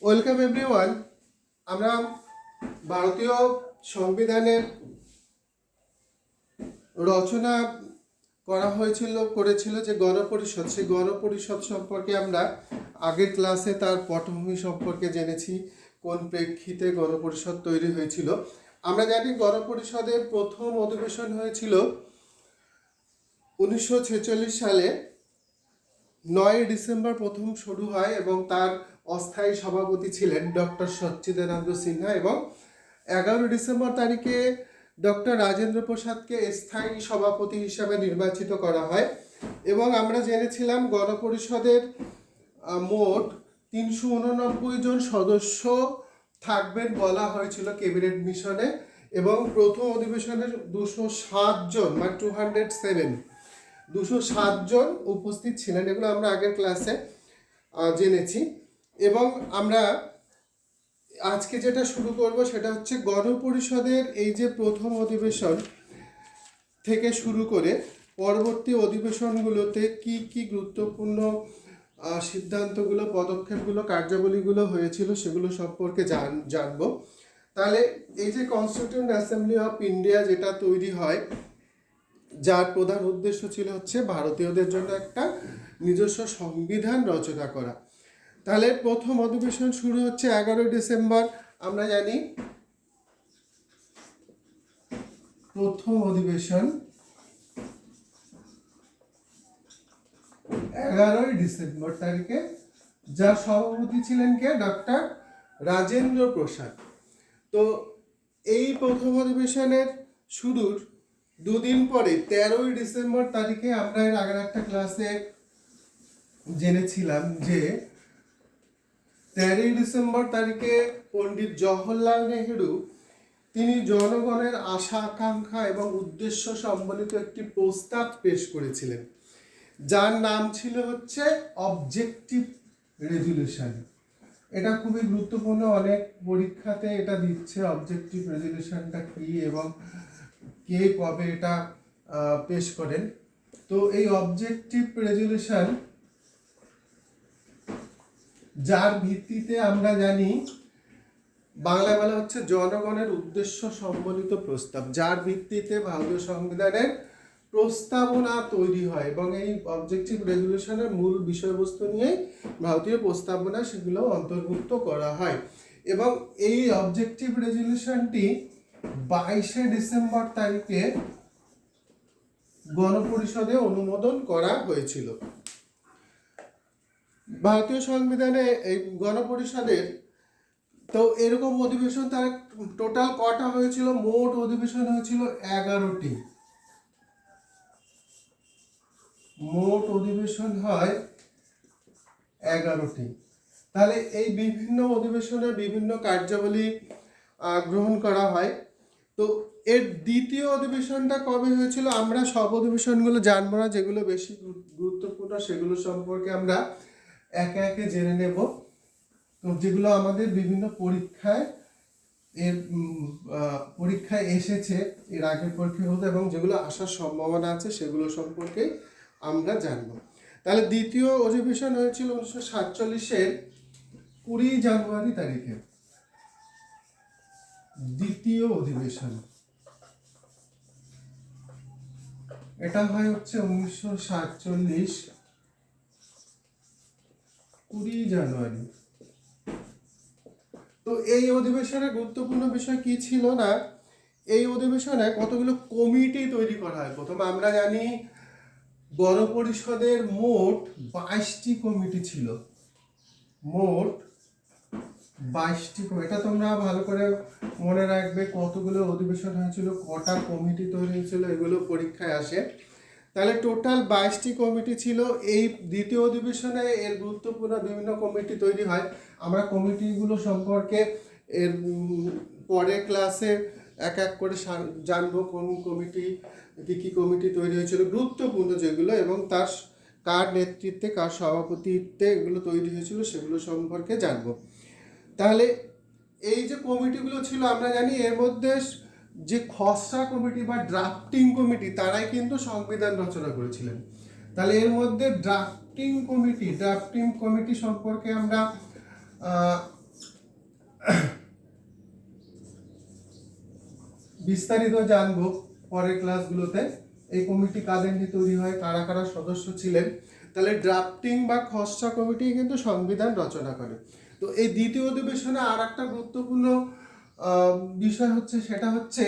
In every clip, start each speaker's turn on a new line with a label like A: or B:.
A: Welcome everyone. আমরা ভারতীয় সংবিধানের রচনা করেছিল যে গণপরিষদ, সেই গণপরিষদ সম্পর্কে আমরা আগের ক্লাসে তার পটভূমি সম্পর্কে জেনেছি, কোন প্রেক্ষিতে গণপরিষদ তৈরি হয়েছিল। আমরা জানি গণপরিষদের প্রথম অধিবেশন হয়েছিল 1946 সালে। 9 ডিসেম্বর প্রথম শুরু হয় এবং তার অস্থায়ী সভাপতি ছিলেন ডক্টর সচ্চিদানন্দ সিনহা, এবং 11 ডিসেম্বর তারিখে ডক্টর রাজেন্দ্র প্রসাদকে স্থায়ী সভাপতি হিসাবে নির্বাচিত করা হয়। এবং আমরা জেনেছিলাম গণপরিষদের মোট 389 জন সদস্য থাকবেন বলা হয়েছিল ক্যাবিনেট মিশনে, এবং প্রথম অধিবেশনের 207 জন মানে 207 জন উপস্থিত ছিলেন। এগুলো আমরা আগের ক্লাসে জেনেছি। এবং আমরা আজকে যেটা শুরু করব সেটা হচ্ছে গণপরিষদের এই যে প্রথম অধিবেশন থেকে শুরু করে পরবর্তী অধিবেশনগুলোতে কি কি গুরুত্বপূর্ণ সিদ্ধান্তগুলো, পদক্ষেপগুলো, কার্যাবলীগুলো হয়েছিল সেগুলো সম্পর্কে জানবো। তাহলে এই যে কনস্টিটিউয়েন্ট অ্যাসেম্বলি অফ ইন্ডিয়া যেটা তৈরি হয়, যার প্রধান উদ্দেশ্য ছিল হচ্ছে ভারতীয়দের জন্য একটা নিজস্ব সংবিধান রচনা করা। তাহলে প্রথম অধিবেশন শুরু হচ্ছে 11 ডিসেম্বর। আমরা জানি প্রথম অধিবেশন 11 ডিসেম্বর তারিখে, যার সভাপতি ছিলেন কে? ডক্টর রাজেন্দ্র প্রসাদ। তো এই প্রথম অধিবেশনের শুরুর দুদিন পরে 13 ডিসেম্বর তারিখে আমরা এর আগের একটা ক্লাসে জেনেছিলাম যে 13 ডিসেম্বর তারিখে পণ্ডিত জওহরলাল নেহেরু তিনি জনগণের আশা আকাঙ্ক্ষা এবং উদ্দেশ্য সম্বলিত একটি প্রস্তাব পেশ করেছিলেন, যার নাম ছিল হচ্ছে অবজেক্টিভ রেজুলেশন। এটা খুবই গুরুত্বপূর্ণ, অনেক পরীক্ষাতে এটা দিচ্ছে অবজেক্টিভ রেজুলেশনটা কি এবং কে কবে এটা পেশ করেন। তো এই অবজেক্টিভ রেজুলেশন, যার ভিত্তিতে আমরা জানি বাংলায় বলা হচ্ছে জনগণের উদ্দেশ্য সম্বলিত প্রস্তাব, যার ভিত্তিতে ভারতীয় সংবিধানের প্রস্তাবনা তৈরি হয়, এবং এই অবজেক্টিভ রেজুলেশনের মূল বিষয়বস্তু নিয়ে ভারতীয় প্রস্তাবনা সেগুলো অন্তর্ভুক্ত করা হয়। এবং এই অবজেক্টিভ রেজুলেশনটি 22 ডিসেম্বর তারিখে গণপরিষদে অনুমোদন করা হয়েছিল। ভারতীয় সংবিধানে এই গণপরিষদের তো এরকম অধিবেশন তার টোটাল কটা হয়েছিল? মোট অধিবেশন হয়েছিল 11টি। মোট অধিবেশন হয় 11টি। তাহলে এই বিভিন্ন অধিবেশনে বিভিন্ন কার্যাবলী গ্রহণ করা হয়। তো এর দ্বিতীয় অধিবেশনটা কবে হয়েছিল আমরা সব অধিবেশনগুলো জানবো না, যেগুলো বেশি গুরুত্বপূর্ণ সেগুলো সম্পর্কে আমরা একে একে জেনে নেব। তো যেগুলো আমাদের বিভিন্ন পরীক্ষায় এসেছে এর আগের পরীক্ষাগুলোতে, এবং যেগুলো আসার সম্ভাবনা আছে সেগুলো সম্পর্কে আমরা জানবো। তাহলে দ্বিতীয় অধিবেশন হয়েছিল 1947-এর 20 জানুয়ারি তারিখে। দ্বিতীয় অধিবেশন এটা হয় হচ্ছে 1947 20 জানুয়ারি। তো এই অধিবেশনের গুরুত্বপূর্ণ বিষয় কি ছিল না, এই অধিবেশনে কতগুলো কমিটি তৈরি করা হয়। প্রথমে আমরা জানি গণপরিষদের মোট 22টি কমিটি ছিল। মোট 22টি কমিটি, এটা তোমরা ভালো করে মনে রাখবে কতগুলো অধিবেশন হয়েছিল, কটা কমিটি তৈরি হয়েছিল, এগুলো পরীক্ষায় আসে। তাহলে টোটাল 22টি কমিটি ছিল। এই দ্বিতীয় অধিবেশনে এর গুরুত্বপূর্ণ বিভিন্ন কমিটি তৈরি হয়। আমরা কমিটিগুলো সম্পর্কে এর পরে ক্লাসে এক এক করে জানবো কোন কমিটি, কী কমিটি তৈরি হয়েছিল, গুরুত্বপূর্ণ যেগুলো, এবং তার কার নেতৃত্বে, কার সভাপতিত্বে এগুলো তৈরি হয়েছিল সেগুলো সম্পর্কে জানবো। তাহলে এই যে কমিটিগুলো ছিল আমরা জানি এর মধ্যে যে খসড়া কমিটি বা ড্রাফটিং কমিটি তারাই কিন্তু সংবিধান রচনা করেছিলেন। তাহলে এর মধ্যে ড্রাফটিং কমিটি সম্পর্কে আমরা বিস্তারিত জানবো পরের ক্লাসগুলোতে। এই কমিটি কাদের নিয়ে তৈরি হয়, কারা কারা সদস্য ছিলেন। তাহলে ড্রাফটিং বা খসড়া কমিটি কিন্তু সংবিধান রচনা করে। তো এই দ্বিতীয় অধিবেশনে আর একটা গুরুত্বপূর্ণ বিষয় হচ্ছে, সেটা হচ্ছে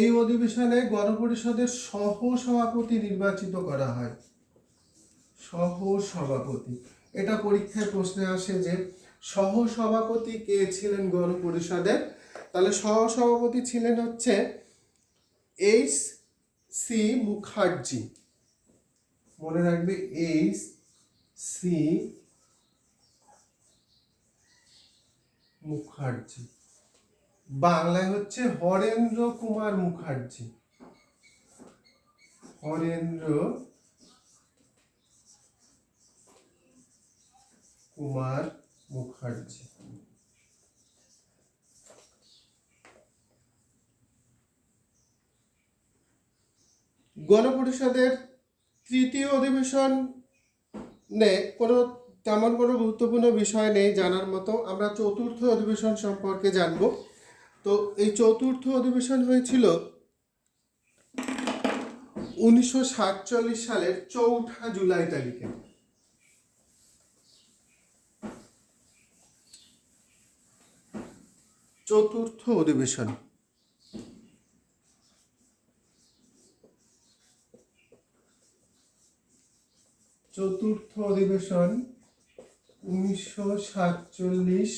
A: এই অধিবেশনে গণপরিষদের সহ সভাপতি নির্বাচিত করা হয়। সহ সভাপতি, এটা পরীক্ষায় প্রশ্নে আসে যে সহ সভাপতি কে ছিলেন গণপরিষদের। তাহলে সহ সভাপতি ছিলেন হচ্ছে এইচ সি মুখার্জি। মনে রাখবে, এইচ সি মুখার্জি। বাংলায় হচ্ছে হরেন্দ্র কুমার মুখার্জি। হরেন্দ্র কুমার মুখার্জি। গণপরিষদের তৃতীয় অধিবেশনে তেমন কোনো গুরুত্বপূর্ণ বিষয় নেই জানার মতো। আমরা চতুর্থ অধিবেশন সম্পর্কে জানব। তো এই চতুর্থ অধিবেশন হয়েছিল 1947 সালের 4 জুলাই তারিখে। চতুর্থ অধিবেশন চতুর্থ অধিবেশন 1947,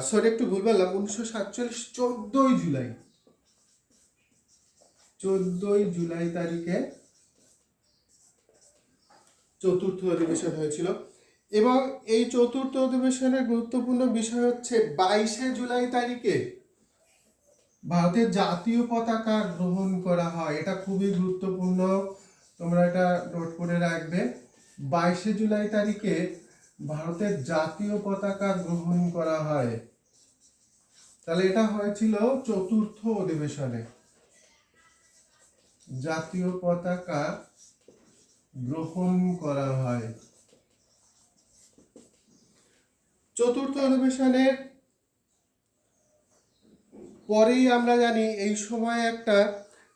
A: সরি একটু ভুল বললাম, 1947 14 জুলাই, 14 জুলাই তারিখে চতুর্থ অধিবেশন হয়েছিল। এবং এই চতুর্থ অধিবেশনের গুরুত্বপূর্ণ বিষয় হচ্ছে 22 জুলাই তারিখে ভারতের জাতীয় পতাকা গ্রহণ করা হয়। এটা খুবই গুরুত্বপূর্ণ, তোমরা এটা নোট করে রাখবে। 22 জুলাই তারিখে ভারতের জাতীয় পতাকা গ্রহণ করা হয়। তাহলে এটা হয়েছিল চতুর্থ অধিবেশনে, জাতীয় পতাকা গ্রহণ করা হয়। চতুর্থ অধিবেশনের পরেই আমরা জানি এই সময় একটা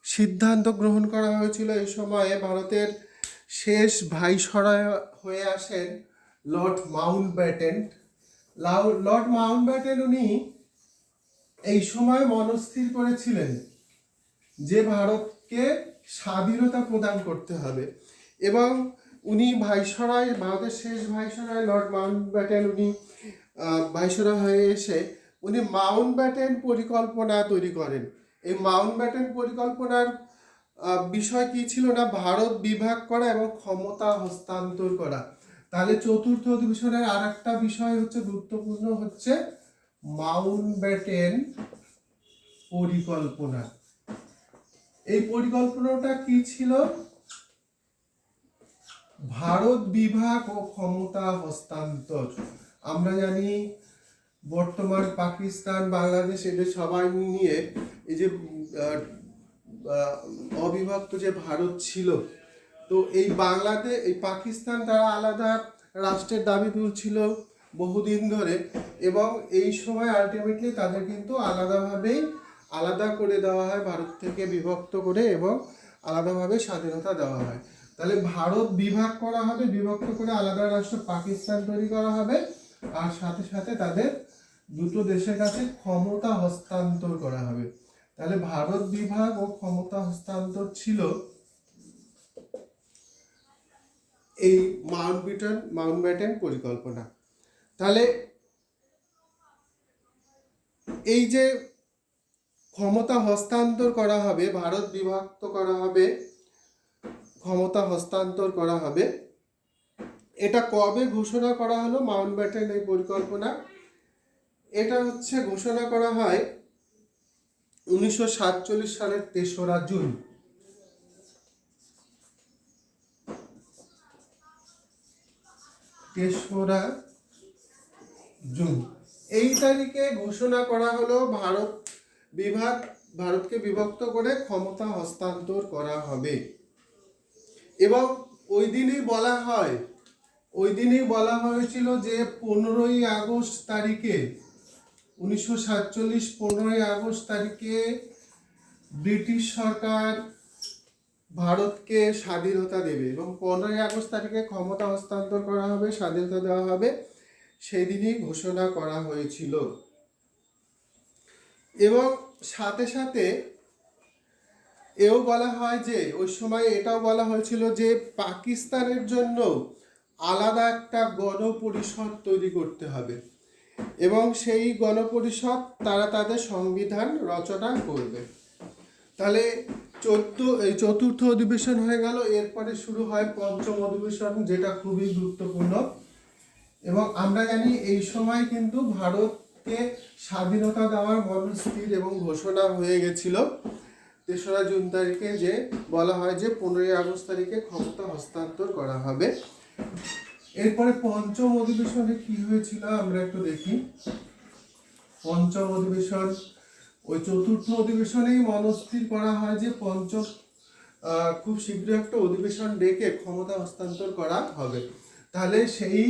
A: সিদ্ধান্ত গ্রহণ করা হয়েছিল। এই সময়ে ভারতের শেষ ভাইসরয় হয়ে আসেন লর্ড মাউন্টব্যাটেন। লর্ড মাউন্টব্যাটেন উনি এই সময় মনস্থির করেছিলেন যে ভারতকে স্বাধীনতা প্রদান করতে হবে। এবং উনি ভাইসরয়, ভারতের শেষ ভাইসরয় লর্ড মাউন্টব্যাটেন, উনি ভাইসরয় হয়ে এসে উনি মাউন্টব্যাটেন পরিকল্পনা তৈরি করেন। এই মাউন্টব্যাটেন পরিকল্পনার বিষয় কি ছিল না, ভারত বিভাগ করা এবং ক্ষমতা হস্তান্তর করা। তাহলে চতুর্থ অধিবেশনের আর একটা বিষয় হচ্ছে গুরুত্বপূর্ণ, হচ্ছে মাউন্টব্যাটেন পরিকল্পনা। এই পরিকল্পনাটা কি ছিল? ভারত বিভাগ ও ক্ষমতা হস্তান্তর। আমরা জানি বর্তমান পাকিস্তান, বাংলাদেশ, এদের সবাই নিয়ে এই যে অবিভক্ত যে ভারত ছিল, তো এই বাংলাদেশ, এই পাকিস্তান তারা আলাদা রাষ্ট্রের দাবি তুলছিল বহুদিন ধরে। এবং এই সময় আলটিমেটলি তাদের কিন্তু আলাদা করে দেওয়া হয়, ভারত থেকে বিভক্ত করে, এবং আলাদাভাবে স্বাধীনতা দেওয়া হয়। তাহলে ভারত বিভাগ করা হবে, বিভক্ত করে আলাদা রাষ্ট্র পাকিস্তান তৈরি করা হবে, আর সাথে সাথে তাদের দুটো দেশের কাছে ক্ষমতা হস্তান্তর করা হবে। তাহলে ভারত বিভাগ ও ক্ষমতা হস্তান্তর ছিল এই মাউন্টব্যাটেন পরিকল্পনা। তাহলে এই যে ক্ষমতা হস্তান্তর করা হবে, ভারত বিভক্ত করা হবে, ক্ষমতা হস্তান্তর করা হবে, এটা কবে ঘোষণা করা হলো? মাউন্টব্যাটেন এই পরিকল্পনা, এটা হচ্ছে ঘোষণা করা হয় 1947 সালের 3রা জুন। এই তারিখে ঘোষণা করা হলো ভারতকে বিভক্ত করে ক্ষমতা হস্তান্তর করা হবে। এবং ওই দিনই বলা হয়েছিল যে 15ই আগস্ট তারিখে 1947 15ই আগস্ট তারিখে ব্রিটিশ সরকার ভারতকে স্বাধীনতা দেবে এবং 15ই আগস্ট তারিখে ক্ষমতা হস্তান্তর করা হবে, স্বাধীনতা দেওয়া হবে, সেই দিনই ঘোষণা করা হয়েছিল। এবং সাথে সাথে এও বলা হয় যে ওই সময় এটাও বলা হয়েছিল যে পাকিস্তানের জন্য আলাদা একটা গণপরিষদ তৈরি করতে হবে এবং সেই গণপরিষদ তারা তাদের সংবিধান রচনা করবে। তাহলে চতুর্থ অধিবেশন হয়ে গেল। এরপরে শুরু হয় পঞ্চম অধিবেশন, যেটা খুবই গুরুত্বপূর্ণ। এবং আমরা জানি এই সময় কিন্তু ভারতকে স্বাধীনতা দেওয়ার মনস্থির এবং ঘোষণা হয়ে গেছিল 3রা জুন তারিখে, যে বলা হয় যে 15ই আগস্ট তারিখে ক্ষমতা হস্তান্তর করা হবে। এরপরে পঞ্চম অধিবেশনে কি হয়েছিল আমরা একটু দেখি। পঞ্চম অধিবেশন ওই চতুর্থ অধিবেশনেই মনস্থির করা হয় যে খুব শীঘ্রই একটা অধিবেশন ডেকে ক্ষমতা হস্তান্তর করা হবে। তাহলে সেই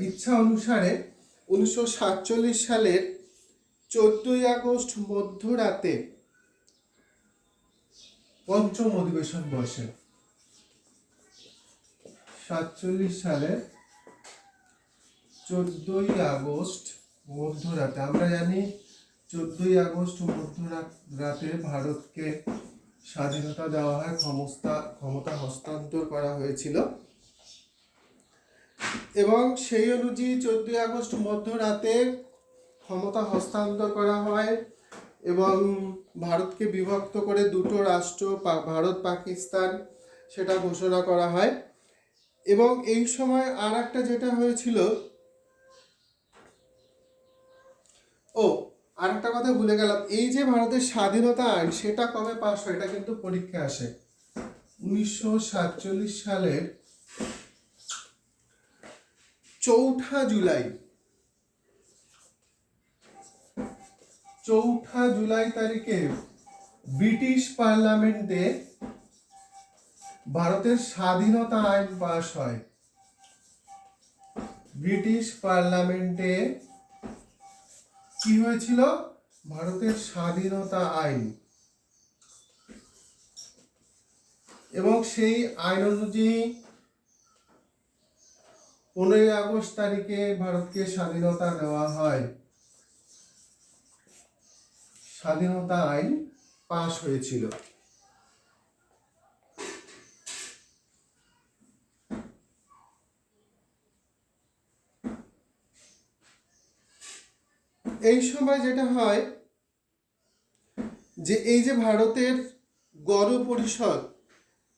A: ইচ্ছা অনুসারে 1947 সালের 14ই আগস্ট মধ্যরাতে পঞ্চম অধিবেশন বসে। 47 সালের 14ই আগস্ট মধ্যরাতে, আমরা জানি 14ই আগস্ট মধ্যরাতে ভারতকে স্বাধীনতা দেওয়া হয়, ক্ষমতা হস্তান্তর করা হয়েছিল। এবং সেই অনুযায়ী 14ই আগস্ট মধ্যরাতে ক্ষমতা হস্তান্তর করা হয় এবং ভারতকে বিভক্ত করে দুটো রাষ্ট্র, ভারত পাকিস্তান, সেটা ঘোষণা করা হয়। এবং এই সময় আর একটা যেটা হয়েছিল, আর একটা কথা ভুলে গেলাম, এই যে ভারতের স্বাধীনতা আইন, সেটা কবে পাস হয়, এটা কিন্তু পরীক্ষা আসে। 1947 সালের 4 জুলাই তারিখে ব্রিটিশ পার্লামেন্টে ভারতের স্বাধীনতা আইন পাস হয়। ব্রিটিশ পার্লামেন্টে কি হয়েছিল? ভারতের স্বাধীনতা আইন। এবং সেই আইন অনুযায়ী 15ই আগস্ট তারিখে ভারতকে স্বাধীনতা দেওয়া হয়। স্বাধীনতা আইন পাস হয়েছিল। এই সময় যেটা হয় যে এই যে ভারতের গণপরিষদ,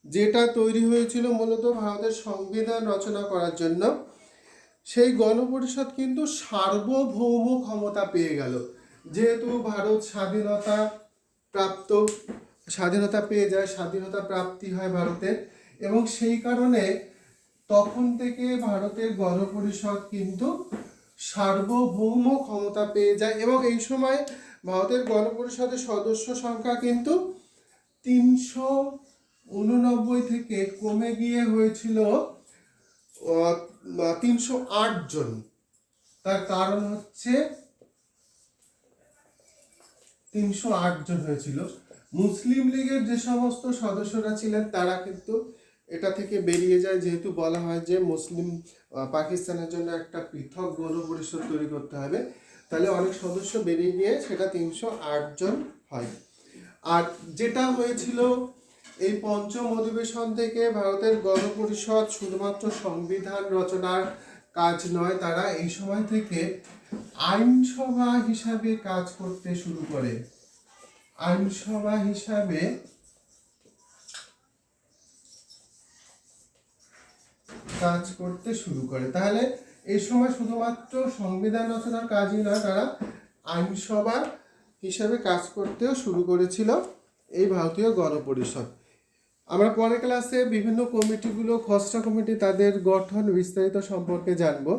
A: যেটা তৈরি হয়েছিল মূলত ভারতের সংবিধান রচনা করার জন্য, সেই গণপরিষদ কিন্তু সার্বভৌম ক্ষমতা পেয়ে গেল। যেহেতু ভারত স্বাধীনতা পেয়ে যায়, স্বাধীনতা প্রাপ্তি হয় ভারতের, এবং সেই কারণে তখন থেকে ভারতের গণপরিষদ কিন্তু সার্বভৌম ক্ষমতা পেয়ে যায়। এবং এই সময় ভারতের গণপরিষদের সদস্য সংখ্যা কিন্তু 389 থেকে কমে গিয়ে হয়েছিল 308 জন। তার কারণ হচ্ছে 308 জন হয়েছিল। মুসলিম লীগের যে সমস্ত সদস্যরা ছিলেন তারা কিন্তু এটা থেকে বেরিয়ে যায়, যেহেতু বলা হয় যে পাকিস্তানের জন্য একটা পৃথক গণপরিষদ তৈরি করতে হবে। তাহলে অনেক সদস্য বেরিয়ে গিয়ে সেটা 308 জন হয়। আর যেটা হয়েছিল এই পঞ্চম অধিবেশন থেকে, ভারতের গণপরিষদ শুধুমাত্র সংবিধান রচনার কাজ নয়, তারা এই সময় থেকে আইনসভা হিসাবে কাজ করতে শুরু করে। আইনসভা হিসাবে কাজ করতে শুরু করে। তাহলে এই সময় শুধুমাত্র সংবিধান রচনার কাজই নয়, তারা আইনসভা হিসাবে কাজ করতেও শুরু করেছিল এই ভারতীয় গণপরিষদ। আমরা পরের ক্লাসে বিভিন্ন কমিটিগুলো, খসড়া কমিটি, তাদের গঠন বিস্তারিত সম্পর্কে জানবো।